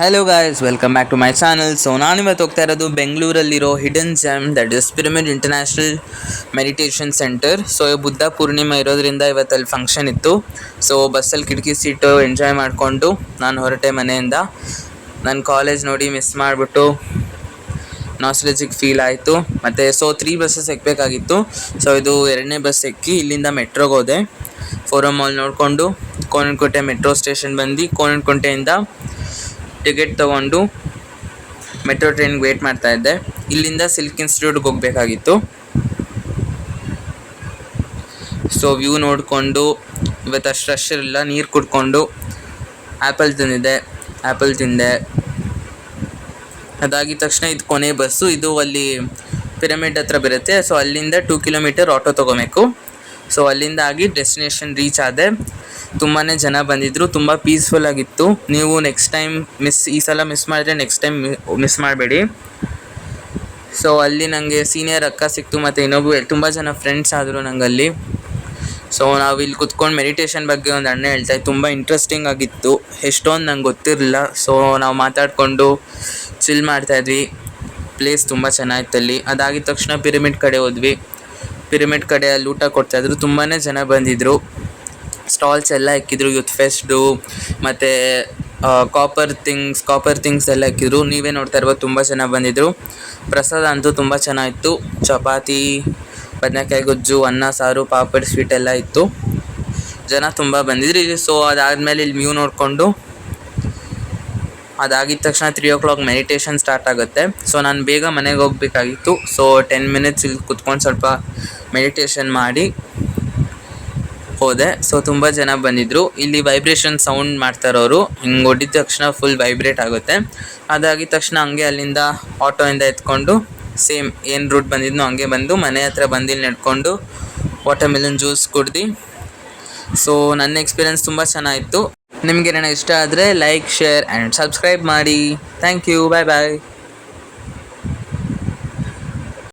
Hello guys, welcome back to my channel. So ನಾನಿವತ್ತು ಹೋಗ್ತಾ ಇರೋದು ಬೆಂಗಳೂರಲ್ಲಿರೋ hidden gem, that is pyramid international meditation centre. So Buddha Purnima ಇರೋದ್ರಿಂದ ಇವತ್ತು ಅಲ್ಲಿ ಫಂಕ್ಷನ್ ಇತ್ತು. ಸೊ ಬಸ್ಸಲ್ಲಿ ಕಿಟಕಿ ಸೀಟು ಎಂಜಾಯ್ ಮಾಡಿಕೊಂಡು ನಾನು ಹೊರಟೆ ಮನೆಯಿಂದ. ನನ್ನ ಕಾಲೇಜ್ ನೋಡಿ ಮಿಸ್ ಮಾಡಿಬಿಟ್ಟು ನಾಸ್ಟಾಲಜಿಕ್ ಫೀಲ್ ಆಯಿತು. ಮತ್ತು 3 ಬಸ್ಸಸ್ ಎಕ್ಕಬೇಕಾಗಿತ್ತು. ಸೊ ಇದು 2ನೇ ಬಸ್ ಎಕ್ಕಿ ಇಲ್ಲಿಂದ ಮೆಟ್ರೋಗೆ ಹೋದೆ. ಫೋರಮ್ ಮಾಲ್ ನೋಡಿಕೊಂಡು ಕೋಣನಕುಂಟೆ ಮೆಟ್ರೋ ಸ್ಟೇಷನ್ ಬಂದು ಕೋಣನಕುಂಟೆಯಿಂದ ಟಿಕೆಟ್ ತೊಗೊಂಡು ಮೆಟ್ರೋ ಟ್ರೈನ್ಗೆ ವೇಟ್ ಮಾಡ್ತಾಯಿದ್ದೆ. ಇಲ್ಲಿಂದ ಸಿಲ್ಕ್ ಇನ್ಸ್ಟಿಟ್ಯೂಟ್ಗೆ ಹೋಗಬೇಕಾಗಿತ್ತು. ಸೊ ವ್ಯೂ ನೋಡಿಕೊಂಡು ಇವತ್ತು ಅಷ್ಟು ರಶ್ ಇರಲಿಲ್ಲ. ನೀರು ಕುಡ್ಕೊಂಡು ಆ್ಯಪಲ್ ತಿಂದೆ. ಅದಾಗಿದ ತಕ್ಷಣ ಇದು ಕೊನೆ ಬಸ್ಸು. ಇದು ಅಲ್ಲಿ ಪಿರಮಿಡ್ ಹತ್ರ ಬರುತ್ತೆ. ಸೊ ಅಲ್ಲಿಂದ 2 ಕಿಲೋಮೀಟರ್ ಆಟೋ ತೊಗೋಬೇಕು. ಸೊ ಅಲ್ಲಿಂದ ಆಗಿ ಡೆಸ್ಟಿನೇಷನ್ ರೀಚ್ ಆದೆ. ತುಂಬಾ ಜನ ಬಂದಿದ್ದರು, ತುಂಬ ಪೀಸ್ಫುಲ್ ಆಗಿತ್ತು. ನೀವು ನೆಕ್ಸ್ಟ್ ಟೈಮ್ ಈ ಸಲ ಮಿಸ್ ಮಾಡಿದ್ರೆ ನೆಕ್ಸ್ಟ್ ಟೈಮ್ ಮಿಸ್ ಮಾಡಬೇಡಿ. ಸೊ ಅಲ್ಲಿ ನನಗೆ ಸೀನಿಯರ್ ಅಕ್ಕ ಸಿಕ್ತು, ಮತ್ತು ಇನ್ನೊಬ್ಬರು ತುಂಬ ಜನ ಫ್ರೆಂಡ್ಸ್ ಆದರು ನನಗಲ್ಲಿ. ಸೊ ನಾವು ಇಲ್ಲಿ ಕುತ್ಕೊಂಡು ಮೆಡಿಟೇಷನ್ ಬಗ್ಗೆ ಒಂದು ಅಣ್ಣ ಹೇಳ್ತಾಯಿದ್ದು, ತುಂಬ ಇಂಟ್ರೆಸ್ಟಿಂಗ್ ಆಗಿತ್ತು. ಎಷ್ಟೊಂದು ನಂಗೆ ಗೊತ್ತಿರಲಿಲ್ಲ. ಸೊ ನಾವು ಮಾತಾಡಿಕೊಂಡು ಚಿಲ್ ಮಾಡ್ತಾಯಿದ್ವಿ. ಪ್ಲೇಸ್ ತುಂಬ ಚೆನ್ನಾಗಿತ್ತಲ್ಲಿ. ಅದಾಗಿದ ತಕ್ಷಣ ಪಿರಮಿಡ್ ಕಡೆ ಹೋದ್ವಿ. ಪಿರಮಿಡ್ ಕಡೆ ಅಲ್ಲಿ ಊಟ ಕೊಡ್ತಾಯಿದ್ರು. ತುಂಬಾ ಜನ ಬಂದಿದ್ದರು. ಸ್ಟಾಲ್ಸ್ ಎಲ್ಲ ಇಕ್ಕಿದ್ರು, ಯೂತ್ ಫೆಸ್ಟು ಮತ್ತು ಕಾಪರ್ ಥಿಂಗ್ಸ್ ಎಲ್ಲ ಇಕ್ಕಿದ್ರು. ನೀವೇ ನೋಡ್ತಾ ಇರ್ಬೋದು, ತುಂಬ ಜನ ಬಂದಿದ್ದರು. ಪ್ರಸಾದ ಅಂತೂ ತುಂಬ ಚೆನ್ನಾಗಿತ್ತು. ಚಪಾತಿ, ಬದನೆಕಾಯಿ ಗೊಜ್ಜು, ಅನ್ನ ಸಾರು, ಪಾಪಡ್, ಸ್ವೀಟ್ ಎಲ್ಲ ಇತ್ತು. ಜನ ತುಂಬ ಬಂದಿದ್ರು. ಸೊ ಅದಾದಮೇಲೆ ಇಲ್ಲಿ ವ್ಯೂ ನೋಡಿಕೊಂಡು ಅದಾಗಿದ ತಕ್ಷಣ 3 o'clock ಮೆಡಿಟೇಷನ್ ಸ್ಟಾರ್ಟ್ ಆಗುತ್ತೆ. ಸೊ ನಾನು ಬೇಗ ಮನೆಗೆ ಹೋಗಬೇಕಾಗಿತ್ತು. ಸೊ 10 minutes ಇಲ್ಲಿ ಕುತ್ಕೊಂಡು ಸ್ವಲ್ಪ ಮೆಡಿಟೇಷನ್ ಮಾಡಿ ಹೋದೆ. ಸೊ ತುಂಬ ಜನ ಬಂದಿದ್ದರು. ಇಲ್ಲಿ ವೈಬ್ರೇಷನ್ ಸೌಂಡ್ ಮಾಡ್ತಾರವರು, ಹಿಂಗೆ ಹೊಡಿದ ತಕ್ಷಣ ಫುಲ್ ವೈಬ್ರೇಟ್ ಆಗುತ್ತೆ. ಅದಾಗಿದ ತಕ್ಷಣ ಹಂಗೆ ಅಲ್ಲಿಂದ ಆಟೋಯಿಂದ ಎತ್ಕೊಂಡು ಸೇಮ್ ಏನು ರೂಟ್ ಬಂದಿದ್ನೋ ಹಂಗೆ ಬಂದು ಮನೆ ಹತ್ರ ಬಂದಿಲ್ಲಿ ನಡ್ಕೊಂಡು ವಾಟರ್ ಮೆಲನ್ ಜ್ಯೂಸ್ ಕುಡ್ದು. ಸೊ ನನ್ನ ಎಕ್ಸ್ಪೀರಿಯೆನ್ಸ್ ತುಂಬ ಚೆನ್ನಾಗಿತ್ತು. ನಿಮಗೆ ನನ್ನ ಇಷ್ಟ ಆದರೆ ಲೈಕ್, ಶೇರ್ ಆ್ಯಂಡ್ ಸಬ್ಸ್ಕ್ರೈಬ್ ಮಾಡಿ. Thank you. Bye bye.